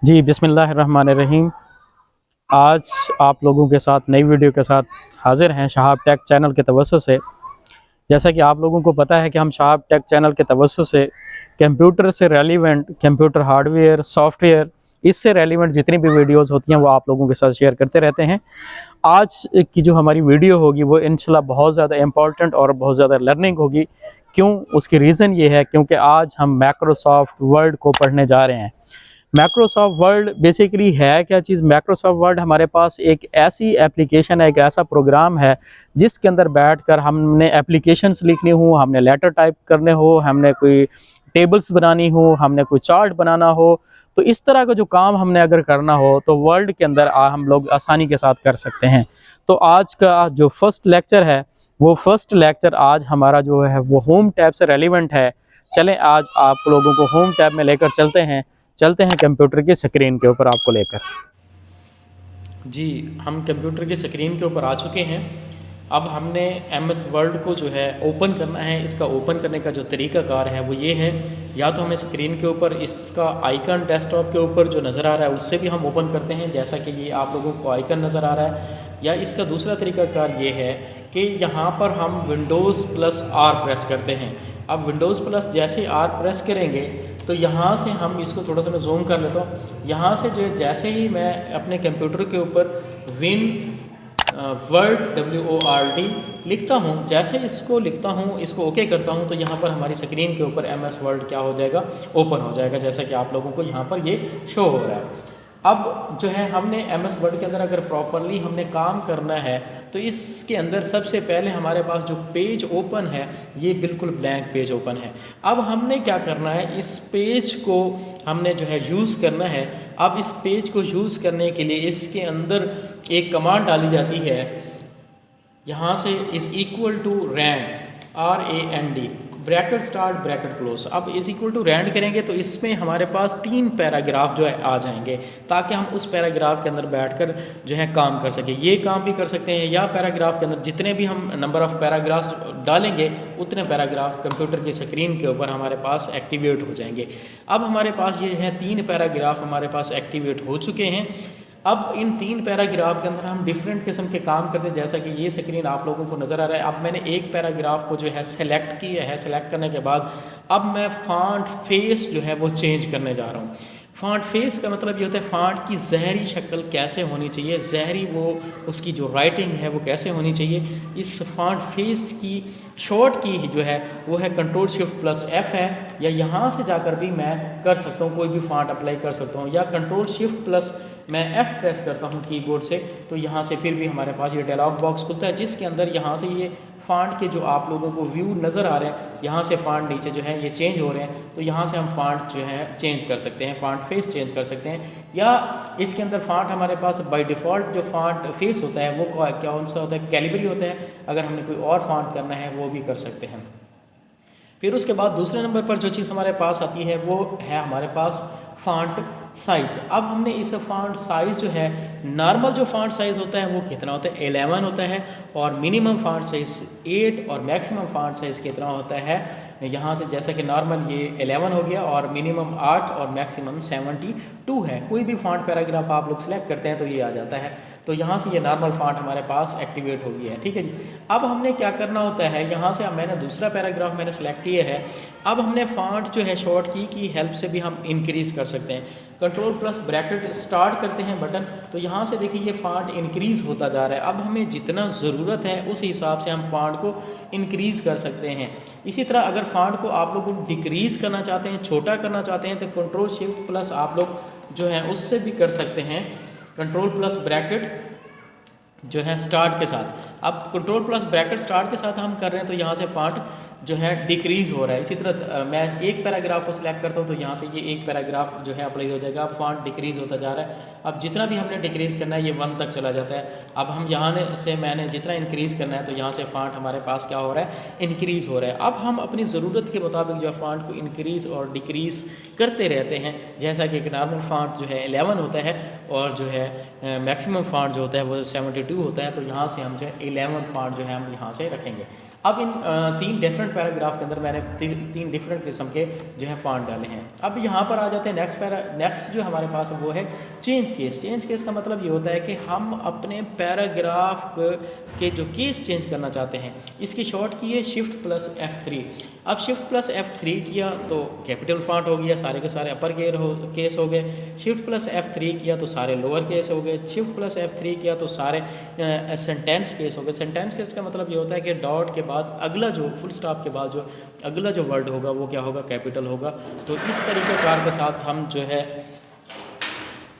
जी बिस्मिल्लाहिर्रहमानिर्रहीम। आज आप लोगों के साथ नई वीडियो के साथ हाज़िर हैं शहाब टेक चैनल के तवज्जुह से। जैसा कि आप लोगों को पता है कि हम शहाब टेक चैनल के तवज्जुह से कंप्यूटर से रेलिवेंट कंप्यूटर हार्डवेयर, सॉफ्टवेयर, इससे रेलिवेंट जितनी भी वीडियोज़ होती हैं वो आप लोगों के साथ शेयर करते रहते हैं। आज की जो हमारी वीडियो होगी वो इंशाल्लाह बहुत ज़्यादा इम्पोर्टेंट और बहुत ज़्यादा लर्निंग होगी। क्यों? उसकी रीज़न ये है क्योंकि आज हम माइक्रोसॉफ्ट वर्ड को पढ़ने जा रहे हैं। माइक्रोसॉफ्ट वर्ड बेसिकली है क्या चीज़? माइक्रोसॉफ्ट वर्ड हमारे पास एक ऐसी एप्लीकेशन है, एक ऐसा प्रोग्राम है जिसके अंदर बैठकर हमने एप्लीकेशंस लिखनी हो, हमने लेटर टाइप करने हो, हमने कोई टेबल्स बनानी हो, हमने कोई चार्ट बनाना हो, तो इस तरह का जो काम हमने अगर करना हो तो वर्ल्ड के अंदर हम लोग आसानी के साथ कर सकते हैं। तो आज का जो फर्स्ट लेक्चर है वो फर्स्ट लेक्चर आज हमारा जो है वो होम टैब से रेलिवेंट है। चलें आज आप लोगों को होम टैब में लेकर चलते हैं कंप्यूटर की स्क्रीन के ऊपर आपको लेकर। जी, हम कंप्यूटर की स्क्रीन के ऊपर आ चुके हैं। अब हमने एमएस वर्ड को जो है ओपन करना है। इसका ओपन करने का जो तरीक़ाकार है वो ये है, या तो हमें स्क्रीन के ऊपर इसका आइकन डेस्कटॉप के ऊपर जो नज़र आ रहा है उससे भी हम ओपन करते हैं, जैसा कि ये आप लोगों को आइकन नज़र आ रहा है। या इसका दूसरा तरीक़ाकार ये है कि यहाँ पर हम विंडोज़ प्लस आर प्रेस करते हैं। अब विंडोज़ प्लस जैसे आर प्रेस करेंगे तो यहाँ से हम इसको थोड़ा सा मैं जूम कर लेता हूँ। यहाँ से जो जैसे ही मैं अपने कंप्यूटर के ऊपर विन वर्ड WORD लिखता हूँ, जैसे इसको लिखता हूँ, इसको ओके करता हूँ, तो यहाँ पर हमारी स्क्रीन के ऊपर MS वर्ड क्या हो जाएगा, ओपन हो जाएगा, जैसा कि आप लोगों को यहाँ पर ये शो हो रहा है। अब जो है हमने MS वर्ड के अंदर अगर प्रॉपरली हमने काम करना है तो इसके अंदर सबसे पहले हमारे पास जो पेज ओपन है ये बिल्कुल ब्लैंक पेज ओपन है। अब हमने क्या करना है, इस पेज को हमने जो है यूज़ करना है। अब इस पेज को यूज़ करने के लिए इसके अंदर एक कमांड डाली जाती है, यहाँ से is equal to rand RAND bracket start bracket close. अब इज़ इक्वल टू रैंड करेंगे तो इसमें हमारे पास 3 पैराग्राफ जो है आ जाएंगे, ताकि हम उस पैराग्राफ के अंदर बैठकर जो है काम कर सकें। ये काम भी कर सकते हैं, या पैराग्राफ के अंदर जितने भी हम नंबर ऑफ़ पैराग्राफ्स डालेंगे उतने पैराग्राफ कंप्यूटर की स्क्रीन के ऊपर हमारे पास एक्टिवेट हो जाएंगे। अब हमारे पास ये है 3 पैराग्राफ हमारे पास एक्टिवेट हो चुके हैं। अब इन 3 पैराग्राफ के अंदर हम डिफरेंट किस्म के काम करते हैं, जैसा कि ये स्क्रीन आप लोगों को नज़र आ रहा है। अब मैंने एक पैराग्राफ को जो है सेलेक्ट किया है। सेलेक्ट करने के बाद अब मैं फॉन्ट फेस जो है वो चेंज करने जा रहा हूँ। फॉन्ट फेस का मतलब ये होता है फॉन्ट की ज़हरी शक्ल कैसे होनी चाहिए, ज़हरी वो उसकी जो राइटिंग है वो कैसे होनी चाहिए। इस फॉन्ट फेस की शॉर्ट की जो है वो है Ctrl+Shift+F है, या यहाँ से जाकर भी मैं कर सकता हूँ, कोई भी फॉन्ट अप्लाई कर सकता हूँ, या Ctrl+Shift+ मैं F प्रेस करता हूँ कीबोर्ड से, तो यहाँ से फिर भी हमारे पास ये डायलॉग बॉक्स खुलता है, जिसके अंदर यहाँ से ये फ़ॉन्ट के जो आप लोगों को व्यू नज़र आ रहे हैं, यहाँ से फ़ॉन्ट नीचे जो है ये चेंज हो रहे हैं, तो यहाँ से हम फ़ॉन्ट जो है चेंज कर सकते हैं, फ़ॉन्ट फेस चेंज कर सकते हैं। या इसके अंदर फ़ॉन्ट हमारे पास बाय डिफ़ॉल्ट जो फ़ॉन्ट फेस होता है वो कौन सा होता है, कैलिबरी होता है। अगर हमने कोई और फ़ॉन्ट करना है वो भी कर सकते हैं। फिर उसके बाद दूसरे नंबर पर जो चीज़ हमारे पास आती है वो है हमारे पास फ़ॉन्ट साइज़। अब हमने इस फ़ॉन्ट साइज़ जो है, नॉर्मल जो फ़ॉन्ट साइज़ होता है वो कितना होता है, 11 होता है, और मिनिमम फ़ॉन्ट साइज़ 8 और मैक्सिमम फ़ॉन्ट साइज़ कितना होता है, यहाँ से जैसा कि नॉर्मल ये 11 हो गया और मिनिमम 8 और मैक्सिमम 72 है। कोई भी फ़ॉन्ट पैराग्राफ आप लोग सेलेक्ट करते हैं तो ये आ जाता है। तो यहाँ से ये नॉर्मल फ़ॉन्ट हमारे पास एक्टिवेट हो गया है, ठीक है जी। अब हमने क्या करना होता है, यहाँ से मैंने दूसरा पैराग्राफ मैंने सेलेक्ट किया है। अब हमने फ़ॉन्ट जो है शॉर्ट की हेल्प से भी हम इंक्रीज़ कर सकते हैं। Ctrl+ ब्रैकेट स्टार्ट करते हैं बटन, तो यहाँ से देखिए ये फ़ॉन्ट इंक्रीज़ होता जा रहा है। अब हमें जितना ज़रूरत है उस हिसाब से हम फ़ॉन्ट को इंक्रीज़ कर सकते हैं। इसी तरह अगर फ़ॉन्ट को आप लोग डिक्रीज़ करना चाहते हैं, छोटा करना चाहते हैं, तो Ctrl+Shift+ आप लोग जो है उससे भी कर सकते हैं। Ctrl+ ब्रैकेट जो है स्टार्ट के साथ, अब Ctrl+ ब्रैकेट स्टार्ट के साथ हम कर रहे हैं तो यहाँ से फ़ॉन्ट जो है डिक्रीज़ हो रहा है। इसी तरह मैं एक पैराग्राफ को सिलेक्ट करता हूँ तो यहाँ से ये एक पैराग्राफ जो है अप्लाई हो जाएगा। अब फ़ॉन्ट डिक्रीज़ होता जा रहा है। अब जितना भी हमने डिक्रीज़ करना है ये 1 तक चला जाता है। अब हम यहाँ से मैंने जितना इंक्रीज़ करना है तो यहाँ से फ़ॉन्ट हमारे पास क्या हो रहा है, इंक्रीज़ हो रहा है। अब हम अपनी ज़रूरत के मुताबिक जो है फ़ॉन्ट को इंक्रीज़ और डिक्रीज़ करते रहते हैं। जैसा कि एक नॉर्मल फ़ॉन्ट जो है 11 होता है और जो है मैक्सिमम फ़ॉन्ट जो होता है वो 72 होता है, तो यहाँ से हम जो है 11 फ़ॉन्ट जो है हम यहाँ से रखेंगे। अब इन तीन डिफरेंट पैराग्राफ के अंदर मैंने तीन डिफरेंट किस्म के जो है फॉन्ट डाले हैं। अब यहाँ पर आ जाते हैं नेक्स्ट जो हमारे पास वो है चेंज केस। चेंज केस का मतलब ये होता है कि हम अपने पैराग्राफ के जो केस चेंज करना चाहते हैं, इसकी शॉर्ट की है शिफ्ट प्लस F3। अब शिफ्ट प्लस F3 किया तो कैपिटल फॉन्ट हो गया, सारे के सारे अपर केस हो गए। शिफ्ट प्लस F3 किया तो सारे लोअर केस हो गए। शिफ्ट प्लस F3 किया तो सारे सेंटेंस केस हो गए। सेंटेंस केस का मतलब ये होता है कि डॉट के बाद अगला जो फुल स्टॉप के बाद जो अगला जो वर्ड होगा वो क्या होगा, कैपिटल होगा। तो इस तरीक़ेकार के साथ हम जो है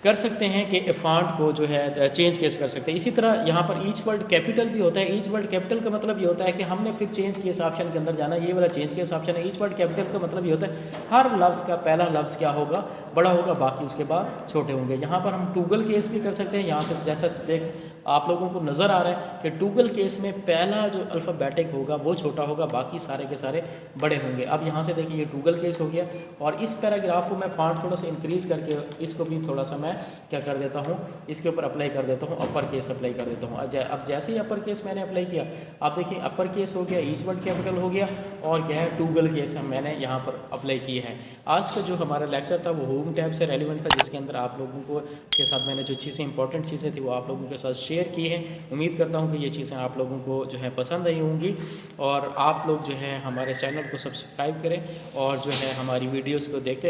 कर सकते हैं कि फॉन्ट को जो है चेंज केस कर सकते हैं। इसी तरह यहाँ पर ईच वर्ड कैपिटल भी होता है। ईच वर्ड कैपिटल का मतलब ये होता है कि हमने फिर चेंज केस ऑप्शन के अंदर जाना, ये वाला चेंज केस ऑप्शन है। ईच वर्ड कैपिटल का मतलब ये होता है हर लफ्ज़ का पहला लफ्ज़ क्या होगा, बड़ा होगा, बाकी उसके बाद छोटे होंगे। यहाँ पर हम टूगल केस भी कर सकते हैं। यहाँ से जैसा देख आप लोगों को नज़र आ रहा है कि टूगल केस में पहला जो अल्फ़ाबेटिक होगा वो छोटा होगा, बाकी सारे के सारे बड़े होंगे। अब यहाँ से देखिए ये टूगल केस हो गया। और इस पैराग्राफ को मैं फॉन्ट थोड़ा सा इंक्रीज़ करके इसको भी थोड़ा सा मैं क्या कर देता हूँ, इसके ऊपर अप्लाई कर देता हूँ, अपर केस अप्लाई कर देता हूँ। अब जैसे ही अपर केस मैंने अप्लाई किया, आप देखिए अपर केस हो गया, ईच वर्ड कैपिटल हो गया, और क्या है टूगल केस हम मैंने यहाँ पर अप्लाई किए हैं। आज का जो हमारा लेक्चर था वो होम टैब से रेलिवेंट था, जिसके अंदर आप लोगों को के साथ मैंने जो चीज़ें इंपॉर्टेंट चीज़ें थी वो आप लोगों के साथ शेयर की हैं। उम्मीद करता हूँ कि ये चीज़ें आप लोगों को जो है पसंद आई होंगी, और आप लोग जो है हमारे चैनल को सब्सक्राइब करें और जो है हमारी वीडियोज़ को देखते रहें।